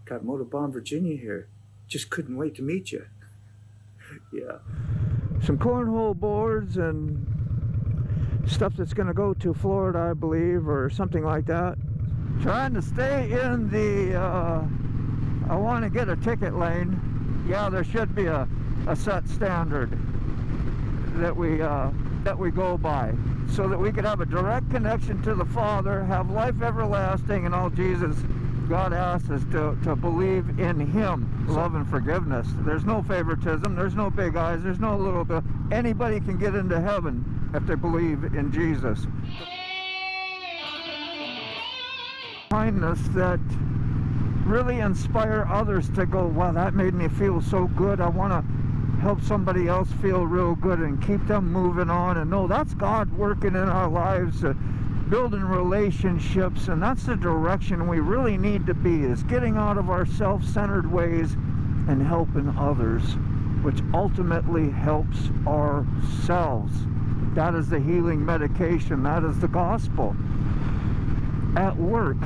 Got Motorbomb Virginia here. Just couldn't wait to meet you. Yeah. Some cornhole boards and stuff that's going to go to Florida, I believe, or something like that. Trying to stay in the, I want to get a ticket lane. Yeah, there should be a set standard that we go by, so that we could have a direct connection to the Father, have life everlasting, and all God asks us to believe in Him, love and forgiveness. There's no favoritism, there's no big eyes, there's no little bit. Anybody can get into heaven if they believe in Jesus. Kindness that really inspire others to go, wow, that made me feel so good. I want to help somebody else feel real good and keep them moving on, and know that's God working in our lives, building relationships, and that's the direction we really need to be, is getting out of our self-centered ways and helping others, which ultimately helps ourselves. That is the healing medication. That is the gospel. At work,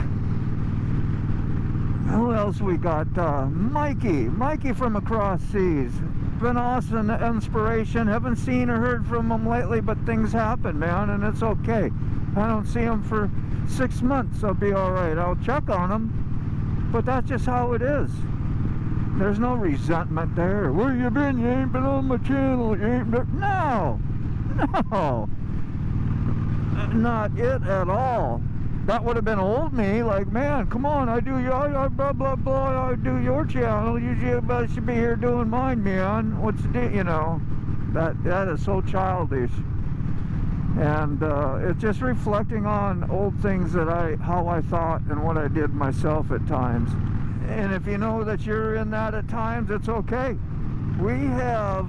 who else we got? Mikey from across seas. Been awesome inspiration. Haven't seen or heard from him lately, but things happen, man, and it's okay. I don't see him for 6 months. I'll be all right. I'll check on him, but that's just how it is. There's no resentment there. Where you been? You ain't been on my channel. You ain't been... No, not it at all. That would have been old me, like, man, come on, I do your, blah, blah, blah, I do your channel, you should be here doing mine, man. What's the deal, you know? That is so childish. And it's just reflecting on old things that how I thought and what I did myself at times. And if you know that you're in that at times, it's okay. We have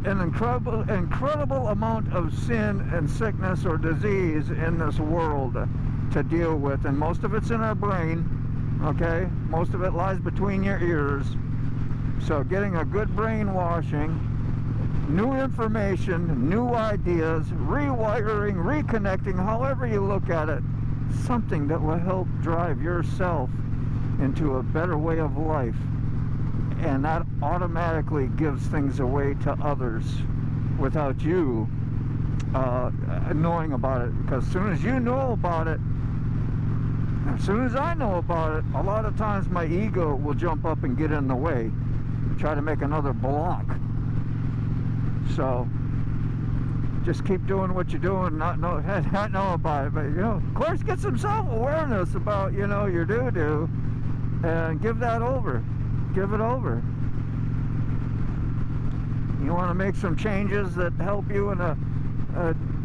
an incredible amount of sin and sickness or disease in this world to deal with, and most of it's in our brain, okay? Most of it lies between your ears. So getting a good brainwashing, new information, new ideas, rewiring, reconnecting, however you look at it, something that will help drive yourself into a better way of life, and that automatically gives things away to others without you knowing about it. Because as soon as you know about it, as soon as I know about it, a lot of times my ego will jump up and get in the way, try to make another block. So just keep doing what you're doing, not know about it, but you know, of course, get some self-awareness about, you know, your doo-doo, and give that over. Give it over. You want to make some changes that help you in a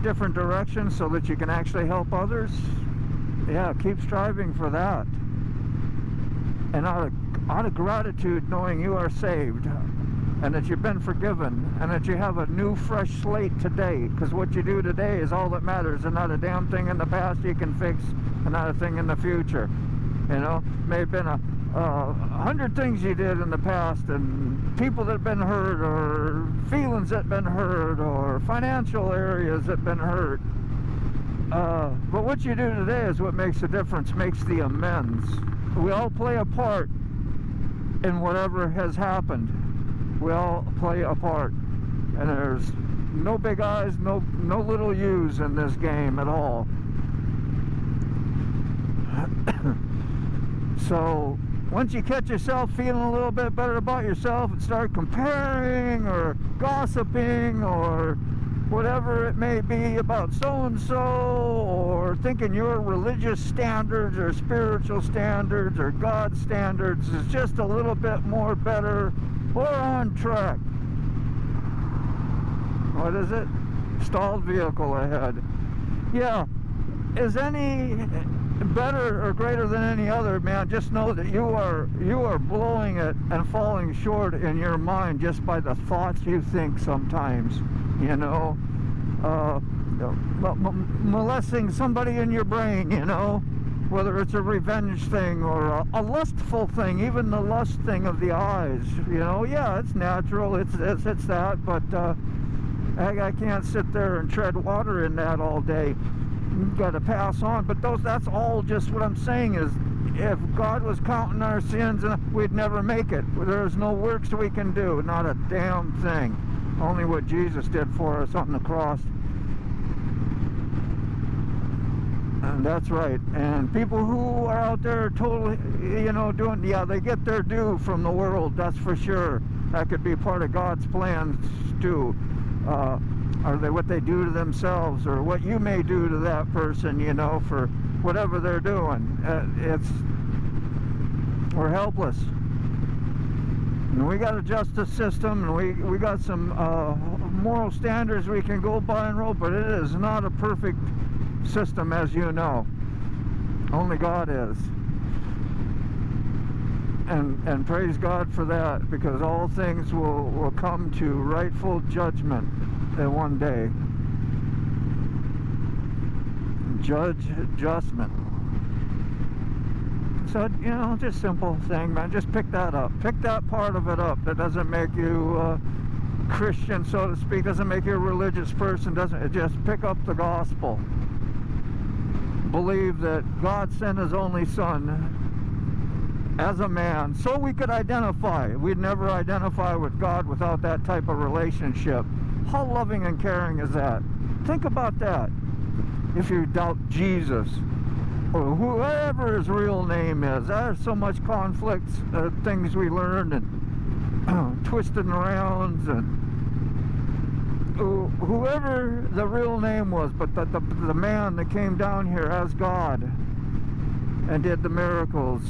different direction so that you can actually help others? Yeah, keep striving for that. And out of gratitude, knowing you are saved, and that you've been forgiven, and that you have a new fresh slate today, because what you do today is all that matters, and not a damn thing in the past you can fix, and not a thing in the future. You know, may have been 100 things you did in the past, and people that have been hurt, or feelings that have been hurt, or financial areas that have been hurt. But what you do today is what makes the difference, makes the amends. We all play a part in whatever has happened. We all play a part, and there's no big eyes, no little U's in this game at all. So once you catch yourself feeling a little bit better about yourself and start comparing or gossiping or whatever it may be about so-and-so, or thinking your religious standards or spiritual standards or God standards is just a little bit more better, or on track. What is it? Stalled vehicle ahead. Yeah. Is any better or greater than any other, man? Just know that you are blowing it and falling short in your mind just by the thoughts you think sometimes, you know. Molesting somebody in your brain, you know, whether it's a revenge thing or a lustful thing, even the lust thing of the eyes, you know. Yeah, it's natural, it's that, but I can't sit there and tread water in that all day. You've got to pass on. But that's all just what I'm saying is if God was counting our sins, we'd never make it. There's no works we can do, not a damn thing. Only what Jesus did for us on the cross. And that's right. And people who are out there totally, you know, doing, yeah, they get their due from the world, that's for sure. That could be part of God's plans too. Or what they do to themselves, or what you may do to that person, you know, for whatever they're doing. We're helpless. And we got a justice system, and we got some moral standards we can go by and roll, but it is not a perfect system, as you know. Only God is. And praise God for that, because all things will come to rightful judgment one day. Judgment. So, you know, just simple thing, man. Just pick that up. Pick that part of it up. That doesn't make you Christian, so to speak. Doesn't make you a religious person. Doesn't. It just pick up the gospel. Believe that God sent His only Son as a man, so we could identify. We'd never identify with God without that type of relationship. How loving and caring is that? Think about that. If you doubt Jesus, or whoever His real name is, there's so much conflicts, things we learned, and twisting around, and whoever the real name was, but the man that came down here as God and did the miracles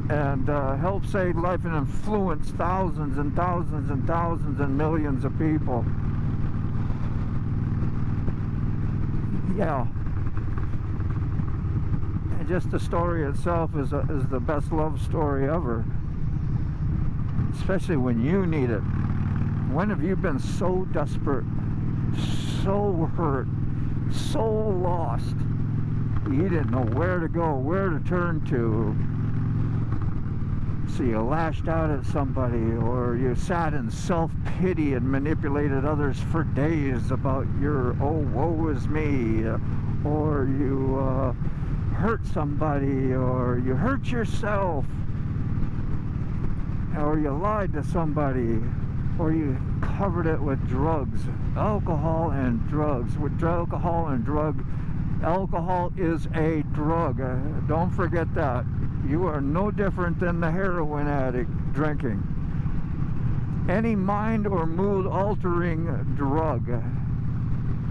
and helped save life and influence thousands and thousands and thousands and millions of people. Yeah. And just the story itself is the best love story ever. Especially when you need it. When have you been so desperate, so hurt, so lost, you didn't know where to go, where to turn to? So you lashed out at somebody, or you sat in self-pity and manipulated others for days about your, oh, woe is me, or you hurt somebody, or you hurt yourself, or you lied to somebody, or you covered it with drugs, alcohol and drugs. With alcohol and drug, alcohol is a drug. Don't forget that. You are no different than the heroin addict drinking. Any mind or mood altering drug.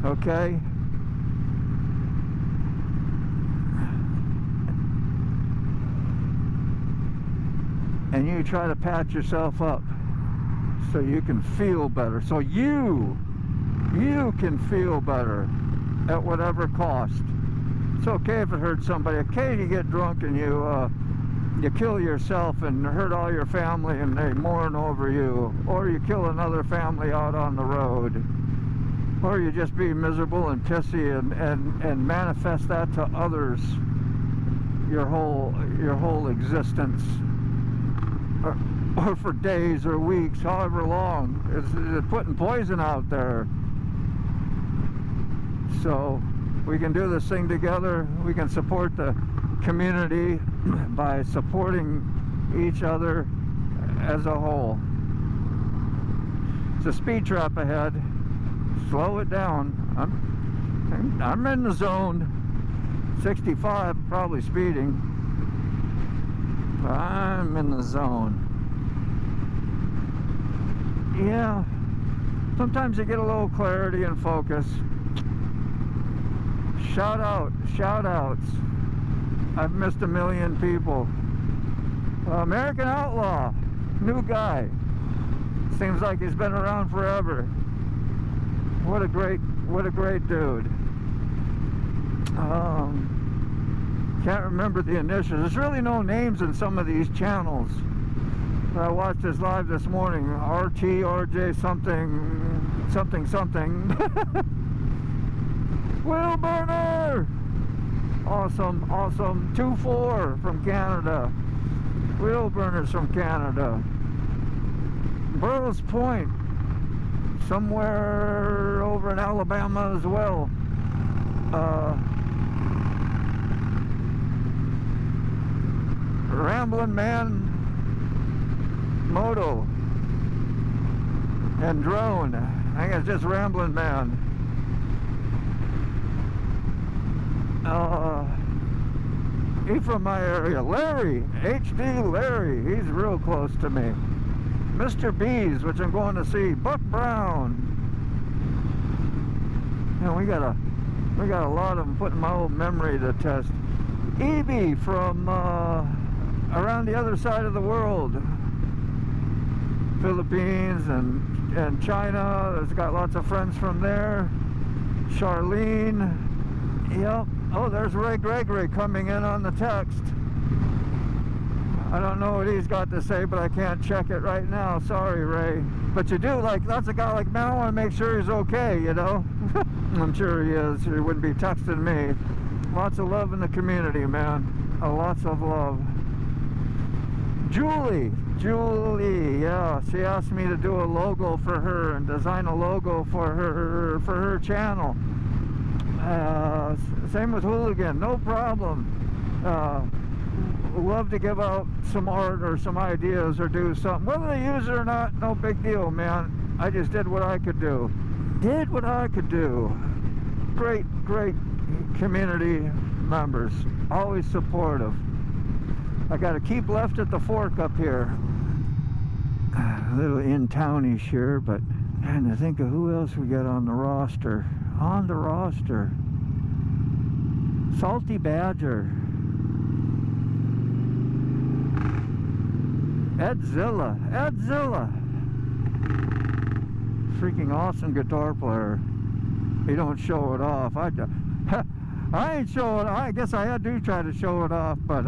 Okay? And you try to patch yourself up so you can feel better. So you can feel better at whatever cost. It's okay if it hurts somebody. Okay, you get drunk and you kill yourself and hurt all your family and they mourn over you, or you kill another family out on the road, or you just be miserable and pissy and manifest that to others your whole existence, or for days or weeks, however long. It's putting poison out there. So we can do this thing together. We can support the community by supporting each other as a whole. It's a speed trap ahead. Slow it down. I'm in the zone. 65, probably speeding. But I'm in the zone. Yeah. Sometimes you get a little clarity and focus. Shout outs. I've missed a million people. American Outlaw, new guy. Seems like he's been around forever. What a great dude. Can't remember the initials. There's really no names in some of these channels. I watched his live this morning. RJ something. Wheel burner! Awesome. 2-4 from Canada. Wheel burners from Canada. Burroughs Point, somewhere over in Alabama as well. Rambling Man Moto and Drone. I think it's just Rambling Man. He's from my area. Larry, HD Larry, he's real close to me. Mr. B's, which I'm going to see. Buck Brown. And we got a lot of them putting my old memory to test. Evie from around the other side of the world. Philippines and China. There's got lots of friends from there. Charlene. Yep. Oh, there's Ray Gregory coming in on the text. I don't know what he's got to say, but I can't check it right now. Sorry, Ray. But you do, like, that's a guy like me. I want to make sure he's okay, you know? I'm sure he is. He wouldn't be texting me. Lots of love in the community, man. Lots of love. Julie, yeah. She asked me to do a logo for her and design a logo for her channel. Same with Hooligan, no problem. Love to give out some art or some ideas or do something. Whether they use it or not, no big deal, man. I just did what I could do. Great community members, always supportive. I got to keep left at the fork up here. A little in-townish here, but trying to think of who else we got on the roster. Salty Badger. Edzilla. Freaking awesome guitar player. He don't show it off. I ain't showing. I guess I do try to show it off, but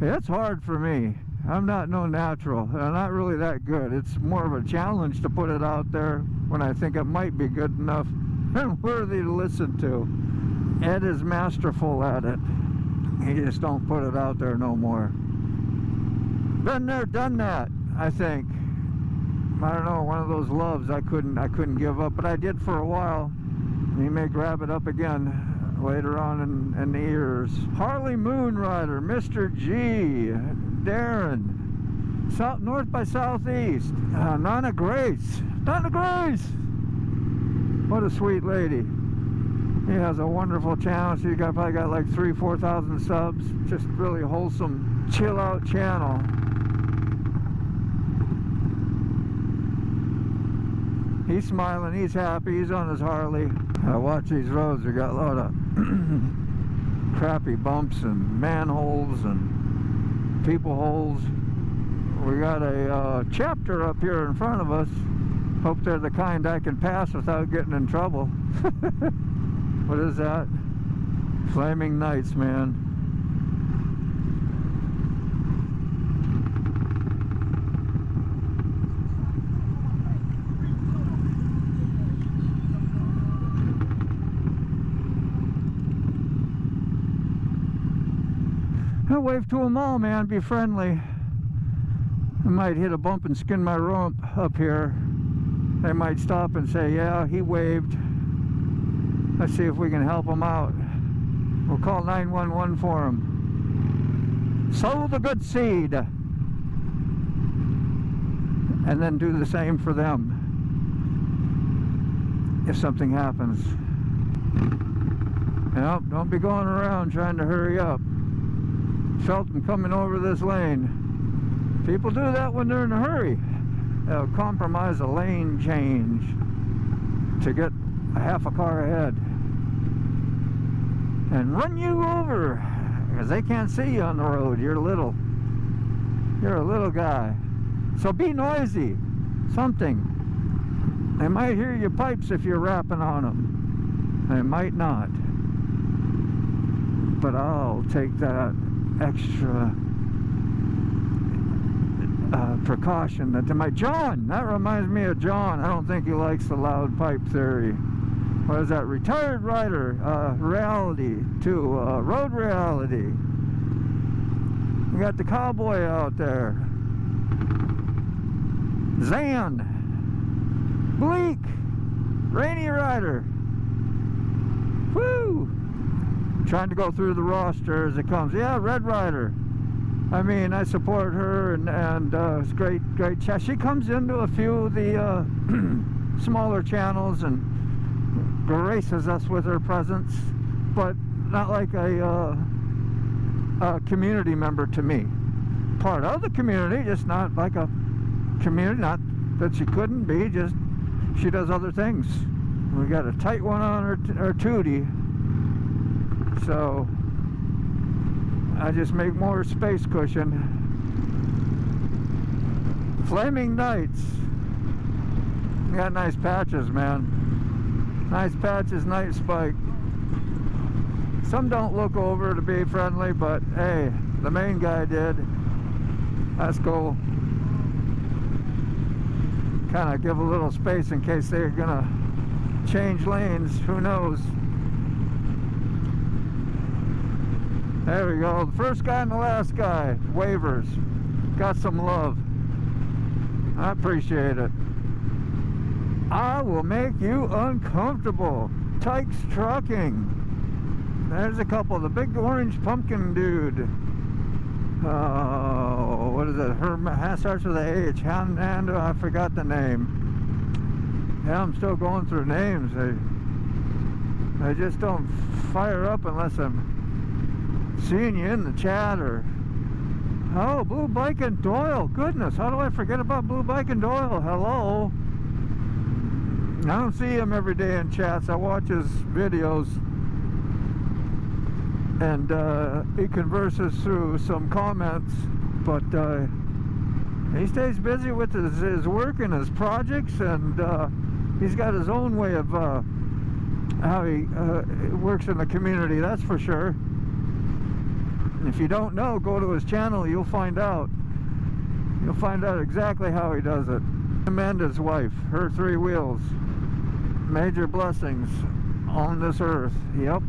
it's hard for me. I'm not no natural. I'm not really that good. It's more of a challenge to put it out there when I think it might be good enough and worthy to listen to. Ed is masterful at it. He just don't put it out there no more. Been there, done that, I think. I don't know, one of those loves I couldn't give up, but I did for a while. He may grab it up again later on in the years. Harley Moonrider, Mr. G, Darren, North by Southeast, Nana Grace. What a sweet lady. He has a wonderful channel. She's probably got like 3,000-4,000 subs. Just really wholesome, chill out channel. He's smiling, he's happy, he's on his Harley. I watch these roads, we got a lot of crappy bumps and manholes and people holes. We got a chapter up here in front of us. Hope they're the kind I can pass without getting in trouble. What is that? Flaming Nights, man. I'll wave to them all, man. Be friendly. I might hit a bump and skin my rump up here. They might stop and say, yeah, he waved. Let's see if we can help him out. We'll call 911 for him. Sow the good seed. And then do the same for them if something happens. Yep, don't be going around trying to hurry up. Felt them coming over this lane. People do that when they're in a hurry. They'll compromise a lane change to get a half a car ahead and run you over because they can't see you on the road. You're a little guy, so be noisy. Something. They might hear your pipes if you're rapping on them. They might not, but I'll take that extra precaution. That John, that reminds me of John. I don't think he likes the loud pipe theory. What is that? Retired rider, reality too, road reality. We got the cowboy out there. Zan, Bleak, Rainy Rider. Woo! Trying to go through the roster as it comes. Yeah, Red Rider. I mean, I support her, and it's great chat. She comes into a few of the smaller channels and graces us with her presence, but not like a community member to me. Part of the community, just not like a community. Not that she couldn't be, just she does other things. We got a tight one on her tootie, so I just make more space cushion. Flaming Nights. Got nice patches, man. Nice patches, nice spike. Some don't look over to be friendly, but hey, the main guy did. That's cool. Kind of give a little space in case they're gonna change lanes. Who knows? There we go. The first guy and the last guy. Waivers. Got some love. I appreciate it. I will make you uncomfortable. Tykes Trucking. There's a couple. The big orange pumpkin dude. What is it? Starts with a H. I forgot the name. Yeah, I'm still going through names. They just don't fire up unless I'm seeing you in the chat. Or oh, Blue Bike and Doyle. Goodness, how do I forget about Blue Bike and Doyle? Hello. I don't see him every day in chats. I watch his videos, and he converses through some comments, but he stays busy with his work and his projects, and he's got his own way of how he works in the community, that's for sure. If you don't know, go to his channel, you'll find out. You'll find out exactly how he does it. Amanda's wife, her 3 wheels. Major blessings on this earth. Yep.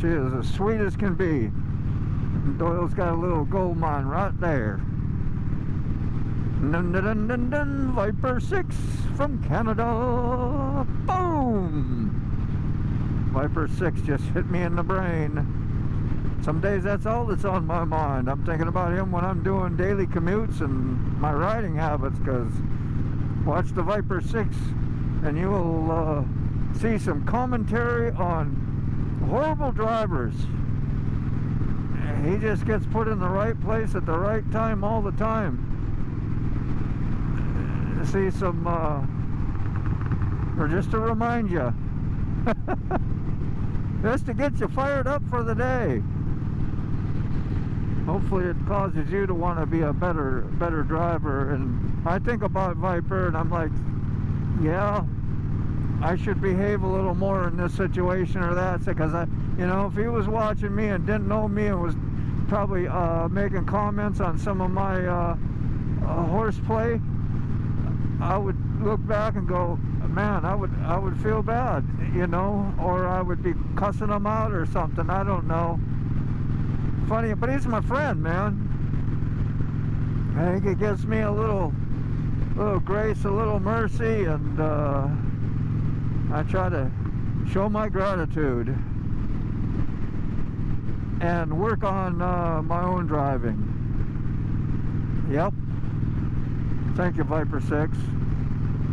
She is as sweet as can be. And Doyle's got a little gold mine right there. Dun, dun, dun, dun, dun. Viper 6 from Canada. Boom! Viper 6 just hit me in the brain. Some days that's all that's on my mind. I'm thinking about him when I'm doing daily commutes and my riding habits, because watch the Viper 6 and you will see some commentary on horrible drivers. He just gets put in the right place at the right time all the time. See some, or just to remind you, just to get you fired up for the day. Hopefully it causes you to want to be a better driver. And I think about Viper and I'm like, yeah, I should behave a little more in this situation or that, because you know, if he was watching me and didn't know me and was probably making comments on some of my horseplay, I would look back and go, man, I would feel bad, you know, or I would be cussing him out or something. I don't know. Funny, but he's my friend, man. I think it gives me a little grace, a little mercy, and I try to show my gratitude and work on my own driving. Yep. Thank you, Viper 6.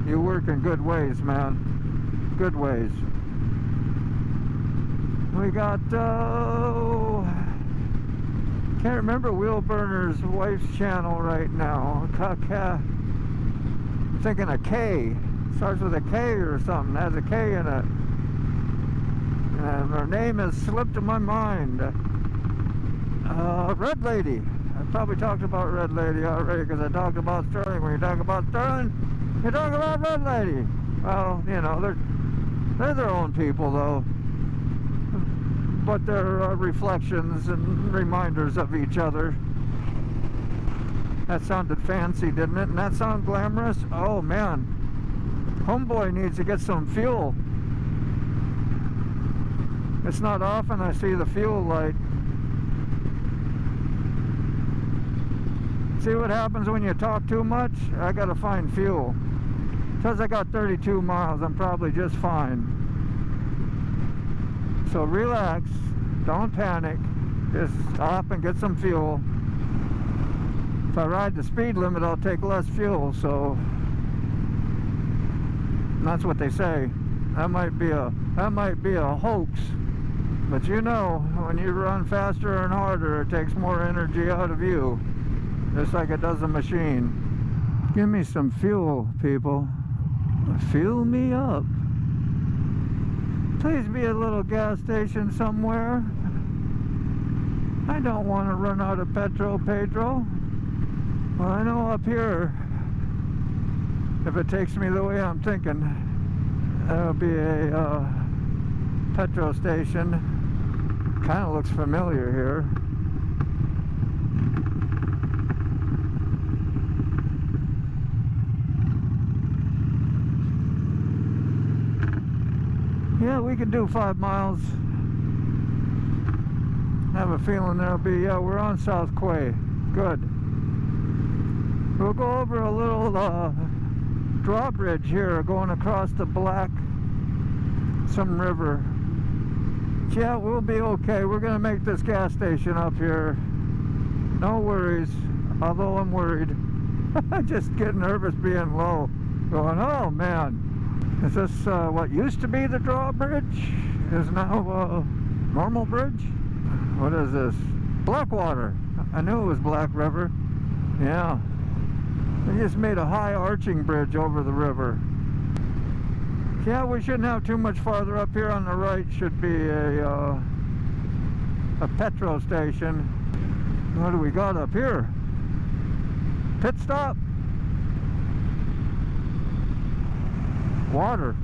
You work in good ways, man. Good ways. We got, can't remember Wheelburner's wife's channel right now. I'm thinking a K. Starts with a K or something. Has a K in it. And her name has slipped in my mind. Red Lady. I probably talked about Red Lady already, because I talked about Sterling. When you talk about Sterling, you talk about Red Lady. Well, you know, they're their own people, though. But they're reflections and reminders of each other. That sounded fancy, didn't it? And that sound glamorous? Oh, man. Homeboy needs to get some fuel. It's not often I see the fuel light. See what happens when you talk too much? I gotta find fuel. Says I got 32 miles, I'm probably just fine. So relax, don't panic. Just stop and get some fuel. If I ride the speed limit, I'll take less fuel, so that's what they say. That might be a hoax. But you know, when you run faster and harder, it takes more energy out of you. Just like it does a machine. Give me some fuel, people. Fuel me up. Please be a little gas station somewhere. I don't want to run out of petrol, Pedro. Well, I know up here, if it takes me the way I'm thinking, there'll be a petrol station. Kind of looks familiar here. Yeah, we could do 5 miles. I have a feeling there'll be, yeah, we're on South Quay. Good. We'll go over a little drawbridge here going across the some river. Yeah, we'll be okay. We're gonna make this gas station up here. No worries, although I'm worried. I just get nervous being low. Going, oh man. Is this what used to be the drawbridge? Is now normal bridge? What is this? Blackwater. I knew it was Black River. Yeah. They just made a high arching bridge over the river. Yeah, we shouldn't have too much farther up here. On the right should be a petrol station. What do we got up here? Pit stop. Water.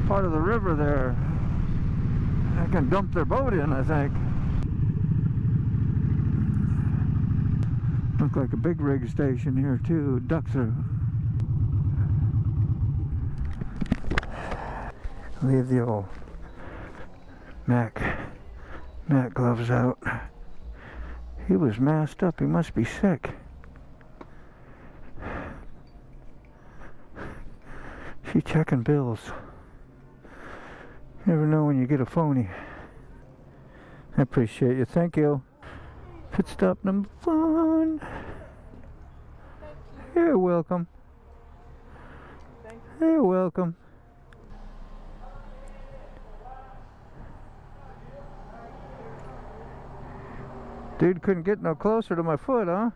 Part of the river there. I can dump their boat in, I think. Look like a big rig station here too. Duck through. Leave the old Mac gloves out. He was masked up. He must be sick. She checking bills. Never know when you get a phony. I appreciate you. Thank you. Pit stop number 1. You're welcome. You're welcome. Dude couldn't get no closer to my foot, huh?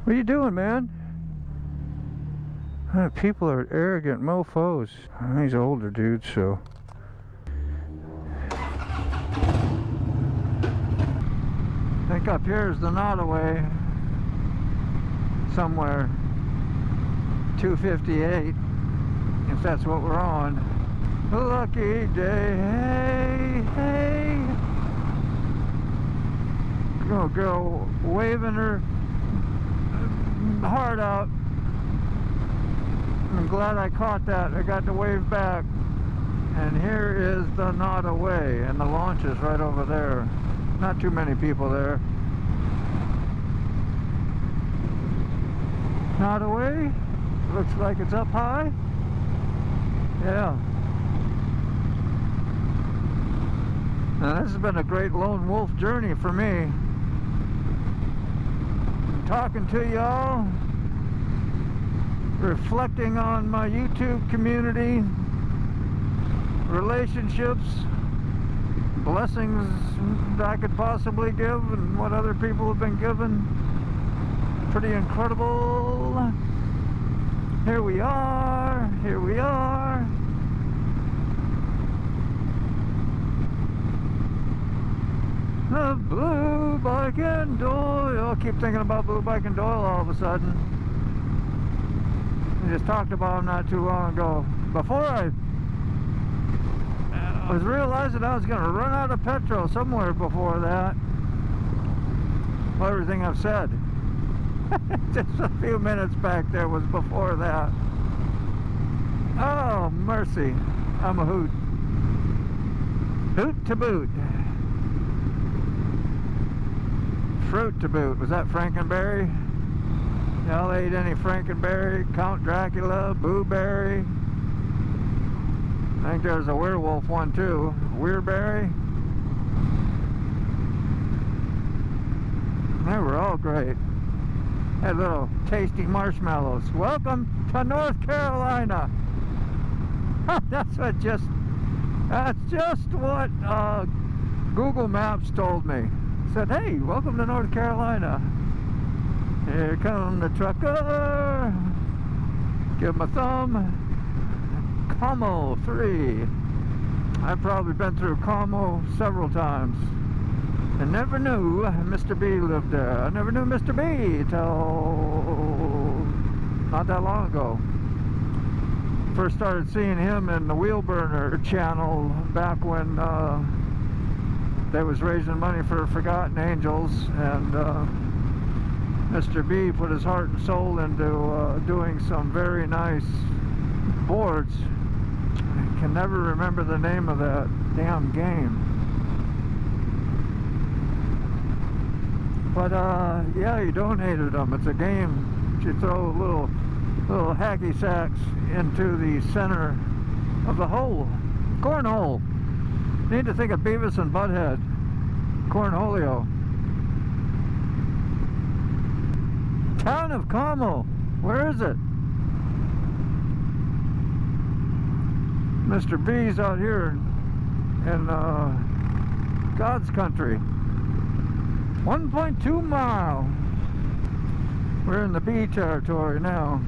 What are you doing, man? People are arrogant mofos. He's an older dude, so. I think up here is the Nottaway. Somewhere. 258. If that's what we're on. Lucky day. Hey, hey. Little girl waving her heart out. I'm glad I caught that. I got to wave back. And here is the Nottaway, and the launch is right over there. Not too many people there. Nottaway. Looks like it's up high. Yeah. Now this has been a great lone wolf journey for me. Talking to y'all, reflecting on my YouTube community, relationships, blessings that I could possibly give, and what other people have been given. Pretty incredible. Here we are, here we are. The Blue Bike and Doyle. I keep thinking about Blue Bike and Doyle all of a sudden. We just talked about them not too long ago. Before I was realizing I was going to run out of petrol somewhere before that. Well, everything I've said. Just a few minutes back there was before that. Oh, mercy. I'm a hoot. Hoot to boot. Fruit to boot. Was that Frankenberry? Y'all ate any Frankenberry? Count Dracula? Booberry? I think there's a werewolf one too. Weirberry? They were all great. Had little tasty marshmallows. Welcome to North Carolina. That's just what Google Maps told me. Said, hey, welcome to North Carolina. Here come the trucker. Give him a thumb. Como 3. I've probably been through Como several times. I never knew Mr. B lived there. I never knew Mr. B till not that long ago. First started seeing him in the Wheel Burner channel back when they was raising money for Forgotten Angels, and Mr. B put his heart and soul into doing some very nice boards. I can never remember the name of that damn game. But yeah, he donated them. It's a game. You throw little hacky sacks into the center of the hole. Cornhole. Need to think of Beavis and Butthead. Cornholio. Town of Como. Where is it? Mr. B's out here in God's country. 1.2 mile. We're in the B territory now.